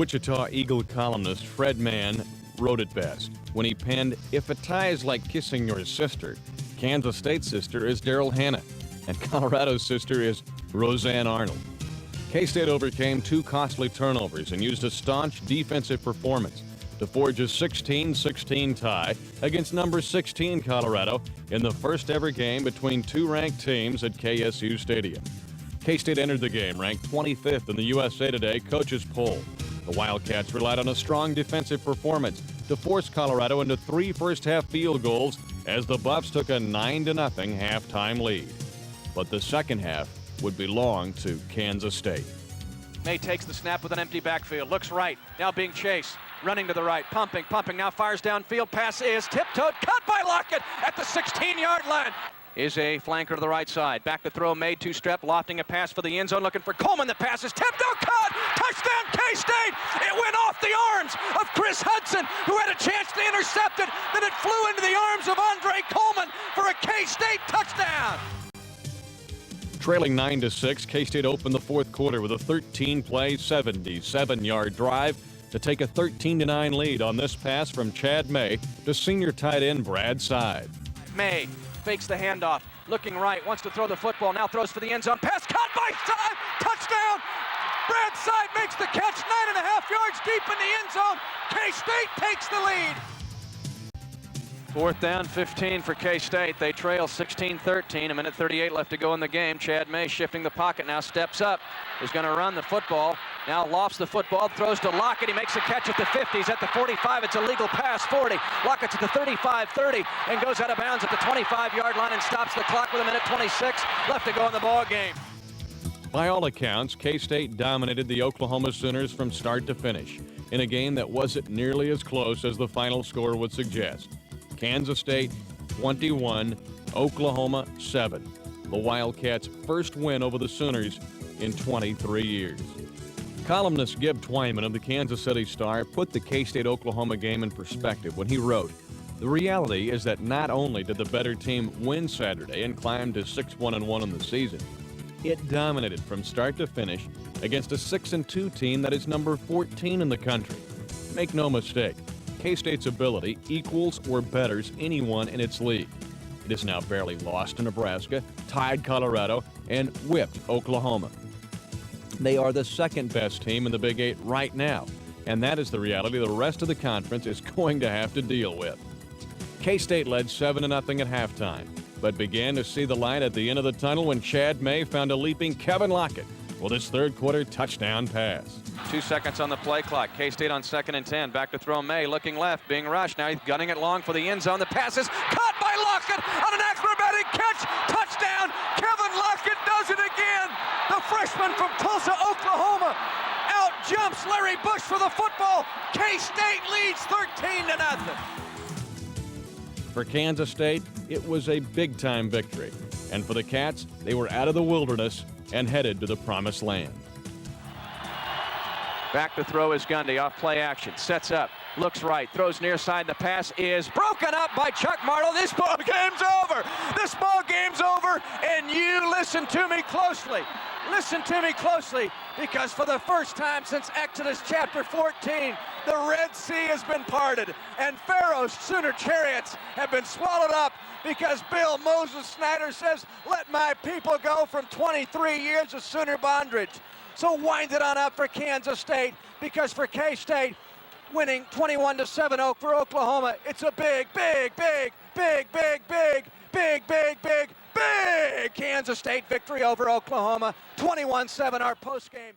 Wichita Eagle columnist Fred Mann wrote it best when he penned, "If a tie is like kissing your sister, Kansas State's sister is Daryl Hannah, and Colorado's sister is Roseanne Arnold." K-State overcame 2 costly turnovers and used a staunch defensive performance to forge a 16-16 tie against number 16 Colorado in the first ever game between 2 ranked teams at KSU Stadium. K-State entered the game ranked 25th in the USA Today coaches poll. The Wildcats relied on a strong defensive performance to force Colorado into 3 first-half field goals as the Buffs took a 9-0 halftime lead. But the second half would belong to Kansas State. May takes the snap with an empty backfield, looks right, now being chased, running to the right, pumping, now fires downfield, pass is tiptoed, cut by Lockett at the 16-yard line. Is a flanker to the right side, back to throw, made 2-step, lofting a pass for the end zone, looking for Coleman, the pass is tipped, caught, touchdown K-State! It went off the arms of Chris Hudson, who had a chance to intercept it, then it flew into the arms of Andre Coleman for a K-State touchdown. Trailing 9-6, K-State opened the fourth quarter with a 13-play, 77-yard drive to take a 13-9 lead on this pass from Chad May to senior tight end Brad Seib. May fakes the handoff, looking right, wants to throw the football, now throws for the end zone, pass caught by Seib, touchdown! Brad Seib makes the catch, 9.5 yards deep in the end zone. K-State takes the lead. 4th down, 15 for K-State. They trail 16-13, a minute 38 left to go in the game. Chad May shifting the pocket, now steps up, is going to run the football, now lofts the football, throws to Lockett, he makes a catch at the 50, he's at the 45, it's a legal pass, 40, Lockett's at the 35, 30, and goes out of bounds at the 25-yard line and stops the clock with a minute 26 left to go in the ball game. By all accounts, K-State dominated the Oklahoma Sooners from start to finish in a game that wasn't nearly as close as the final score would suggest. Kansas State 21, Oklahoma 7. The Wildcats' first win over the Sooners in 23 years. Columnist Gib Twyman of the Kansas City Star put the K-State-Oklahoma game in perspective when he wrote, "The reality is that not only did the better team win Saturday and climb to 6-1-1 in the season, it dominated from start to finish against a 6-2 team that is number 14 in the country. Make no mistake, K-State's ability equals or betters anyone in its league. It has now barely lost to Nebraska, tied Colorado, and whipped Oklahoma. They are the second best team in the Big 8 right now, and that is the reality the rest of the conference is going to have to deal with." K-State led 7-0 at halftime, but began to see the light at the end of the tunnel when Chad May found a leaping Kevin Lockett with his third-quarter touchdown pass. 2 seconds on the play clock. K-State on 2nd and 10. Back to throw May, looking left, being rushed. Now he's gunning it long for the end zone. The pass is caught by Lockett on an acrobatic catch. Touchdown! Kevin Lockett does it again. The freshman from Tulsa, Oklahoma, out jumps Larry Bush for the football. K-State leads 13-0. For Kansas State, it was a big-time victory. And for the Cats, they were out of the wilderness and headed to the promised land. Back to throw is Gundy, off play action, sets up, looks right, throws near side, the pass is broken up by Chuck Martle. This ball game's over. This ball game's over, and you listen to me closely. Listen to me closely, because for the first time since Exodus chapter 14, the Red Sea has been parted, and Pharaoh's Sooner chariots have been swallowed up, because Bill Moses Snyder says, "Let my people go," from 23 years of Sooner bondage. So wind it on up for Kansas State, because for K-State, winning 21-7 for Oklahoma, it's a big Kansas State victory over Oklahoma. 21-7 our postgame.